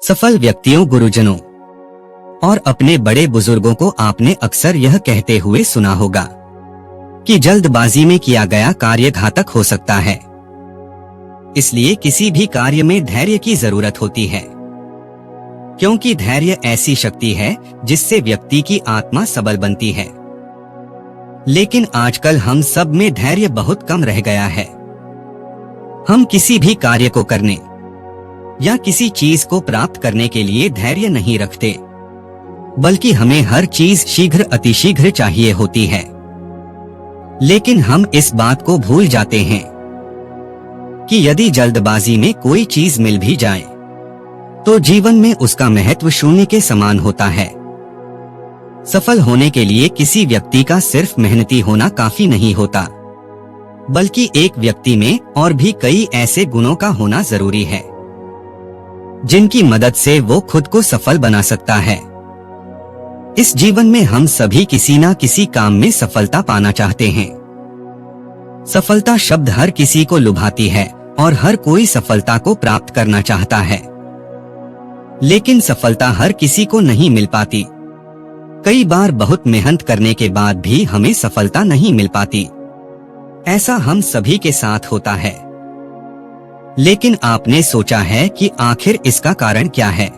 सफल व्यक्तियों, गुरुजनों और अपने बड़े बुजुर्गों को आपने अक्सर यह कहते हुए सुना होगा कि जल्दबाजी में किया गया कार्य घातक हो सकता है। इसलिए किसी भी कार्य में धैर्य की जरूरत होती है, क्योंकि धैर्य ऐसी शक्ति है जिससे व्यक्ति की आत्मा सबल बनती है। लेकिन आजकल हम सब में धैर्य बहुत कम रह गया है। हम किसी भी कार्य को करने या किसी चीज को प्राप्त करने के लिए धैर्य नहीं रखते, बल्कि हमें हर चीज शीघ्र अतिशीघ्र चाहिए होती है। लेकिन हम इस बात को भूल जाते हैं कि यदि जल्दबाजी में कोई चीज मिल भी जाए तो जीवन में उसका महत्व शून्य के समान होता है। सफल होने के लिए किसी व्यक्ति का सिर्फ मेहनती होना काफी नहीं होता, बल्कि एक व्यक्ति में और भी कई ऐसे गुणों का होना जरूरी है जिनकी मदद से वो खुद को सफल बना सकता है। इस जीवन में हम सभी किसी ना किसी काम में सफलता पाना चाहते हैं। सफलता शब्द हर किसी को लुभाती है और हर कोई सफलता को प्राप्त करना चाहता है, लेकिन सफलता हर किसी को नहीं मिल पाती। कई बार बहुत मेहनत करने के बाद भी हमें सफलता नहीं मिल पाती। ऐसा हम सभी के साथ होता है। लेकिन आपने सोचा है कि आखिर इसका कारण क्या है?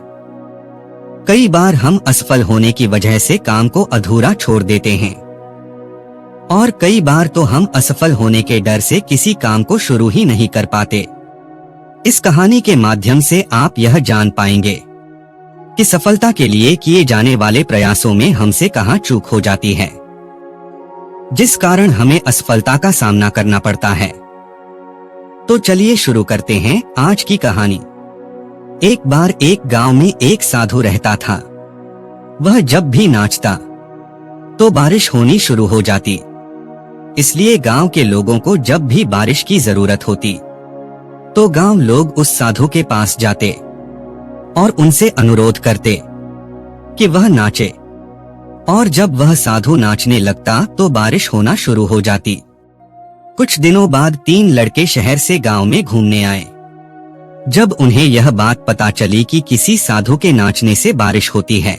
कई बार हम असफल होने की वजह से काम को अधूरा छोड़ देते हैं, और कई बार तो हम असफल होने के डर से किसी काम को शुरू ही नहीं कर पाते। इस कहानी के माध्यम से आप यह जान पाएंगे कि सफलता के लिए किए जाने वाले प्रयासों में हमसे कहां चूक हो जाती है, जिस कारण हमें असफलता का सामना करना पड़ता है। तो चलिए शुरू करते हैं आज की कहानी। एक बार एक गांव में एक साधु रहता था। वह जब भी नाचता तो बारिश होनी शुरू हो जाती। इसलिए गांव के लोगों को जब भी बारिश की जरूरत होती तो गांव लोग उस साधु के पास जाते और उनसे अनुरोध करते कि वह नाचे। और जब वह साधु नाचने लगता तो बारिश होना शुरू हो जाती। कुछ दिनों बाद 3 लड़के शहर से गांव में घूमने आए। जब उन्हें यह बात पता चली कि किसी साधु के नाचने से बारिश होती है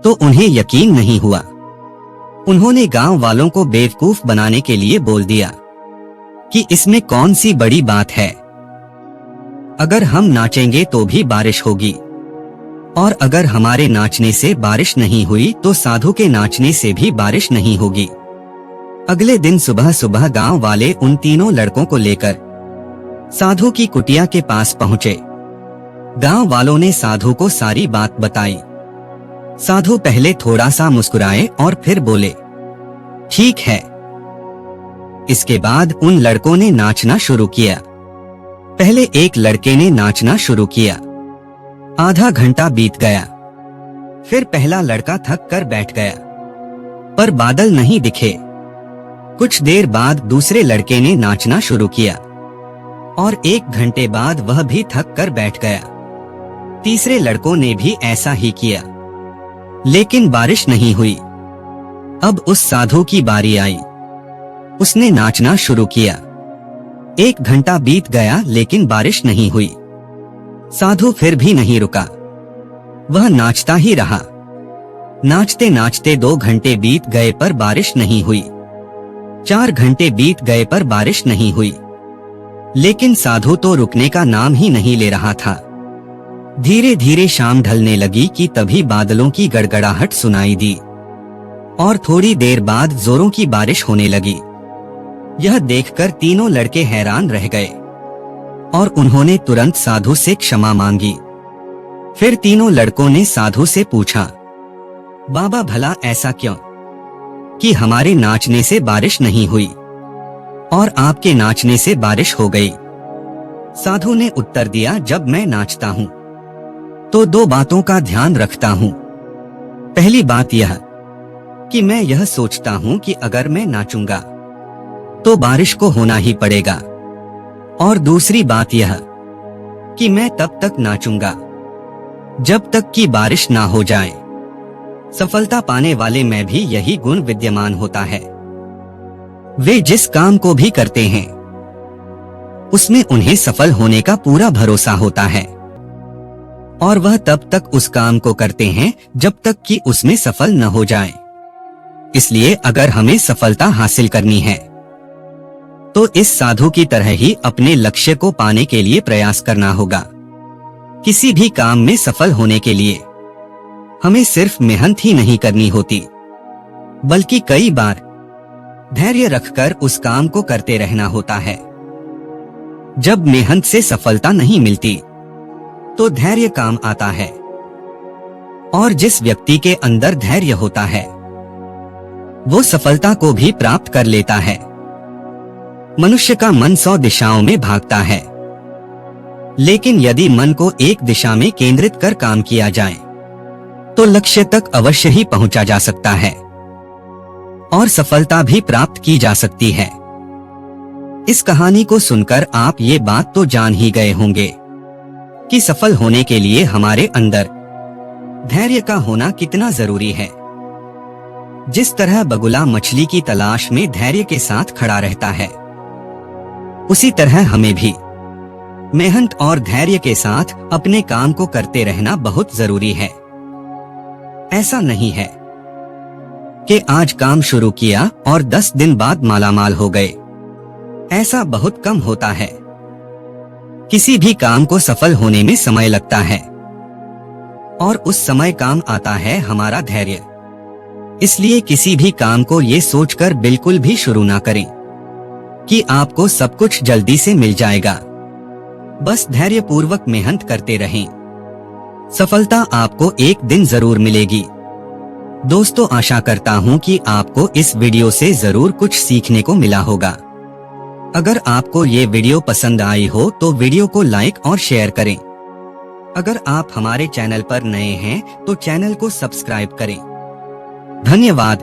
तो उन्हें यकीन नहीं हुआ। उन्होंने गांव वालों को बेवकूफ बनाने के लिए बोल दिया कि इसमें कौन सी बड़ी बात है, अगर हम नाचेंगे तो भी बारिश होगी, और अगर हमारे नाचने से बारिश नहीं हुई तो साधु के नाचने से भी बारिश नहीं होगी। अगले दिन सुबह सुबह गांव वाले उन तीनों लड़कों को लेकर साधु की कुटिया के पास पहुंचे। गांव वालों ने साधु को सारी बात बताई। साधु पहले थोड़ा सा मुस्कुराए और फिर बोले, ठीक है। इसके बाद उन लड़कों ने नाचना शुरू किया। पहले एक लड़के ने नाचना शुरू किया। आधा घंटा बीत गया। फिर पहला लड़का थक कर बैठ गया, पर बादल नहीं दिखे। कुछ देर बाद दूसरे लड़के ने नाचना शुरू किया और 1 घंटे बाद वह भी थक कर बैठ गया। तीसरे लड़कों ने भी ऐसा ही किया, लेकिन बारिश नहीं हुई। अब उस साधु की बारी आई। उसने नाचना शुरू किया। 1 घंटा बीत गया लेकिन बारिश नहीं हुई। साधु फिर भी नहीं रुका, वह नाचता ही रहा। नाचते नाचते 2 घंटे बीत गए पर बारिश नहीं हुई। 4 घंटे बीत गए पर बारिश नहीं हुई, लेकिन साधु तो रुकने का नाम ही नहीं ले रहा था। धीरे धीरे शाम ढलने लगी कि तभी बादलों की गड़गड़ाहट सुनाई दी और थोड़ी देर बाद जोरों की बारिश होने लगी। यह देखकर तीनों लड़के हैरान रह गए और उन्होंने तुरंत साधु से क्षमा मांगी। फिर तीनों लड़कों ने साधु से पूछा, बाबा भला ऐसा क्यों कि हमारे नाचने से बारिश नहीं हुई और आपके नाचने से बारिश हो गई? साधु ने उत्तर दिया, जब मैं नाचता हूँ तो 2 बातों का ध्यान रखता हूँ। पहली बात यह कि मैं यह सोचता हूँ कि अगर मैं नाचूंगा तो बारिश को होना ही पड़ेगा, और दूसरी बात यह कि मैं तब तक नाचूंगा जब तक कि बारिश ना हो जाए। सफलता पाने वाले में भी यही गुण विद्यमान होता है। वे जिस काम को भी करते हैं उसमें उन्हें सफल होने का पूरा भरोसा होता है। और वह तब तक उस काम को करते हैं जब तक कि उसमें सफल न हो जाएं। इसलिए अगर हमें सफलता हासिल करनी है तो इस साधु की तरह ही अपने लक्ष्य को पाने के लिए प्रयास करना होगा। किसी भी काम में सफल होने के लिए हमें सिर्फ मेहनत ही नहीं करनी होती, बल्कि कई बार धैर्य रखकर उस काम को करते रहना होता है। जब मेहनत से सफलता नहीं मिलती तो धैर्य काम आता है, और जिस व्यक्ति के अंदर धैर्य होता है वो सफलता को भी प्राप्त कर लेता है। मनुष्य का मन 100 दिशाओं में भागता है, लेकिन यदि मन को एक दिशा में केंद्रित कर काम किया जाए तो लक्ष्य तक अवश्य ही पहुंचा जा सकता है और सफलता भी प्राप्त की जा सकती है। इस कहानी को सुनकर आप ये बात तो जान ही गए होंगे कि सफल होने के लिए हमारे अंदर धैर्य का होना कितना जरूरी है। जिस तरह बगुला मछली की तलाश में धैर्य के साथ खड़ा रहता है, उसी तरह हमें भी मेहनत और धैर्य के साथ अपने काम को करते रहना बहुत जरूरी है। ऐसा नहीं है कि आज काम शुरू किया और 10 दिन बाद मालामाल हो गए। ऐसा बहुत कम होता है। किसी भी काम को सफल होने में समय लगता है और उस समय काम आता है हमारा धैर्य। इसलिए किसी भी काम को ये सोचकर बिल्कुल भी शुरू ना करें कि आपको सब कुछ जल्दी से मिल जाएगा। बस धैर्य पूर्वक मेहनत करते रहें। सफलता आपको एक दिन जरूर मिलेगी। दोस्तों, आशा करता हूँ कि आपको इस वीडियो से जरूर कुछ सीखने को मिला होगा। अगर आपको ये वीडियो पसंद आई हो तो वीडियो को लाइक और शेयर करें। अगर आप हमारे चैनल पर नए हैं तो चैनल को सब्सक्राइब करें। धन्यवाद।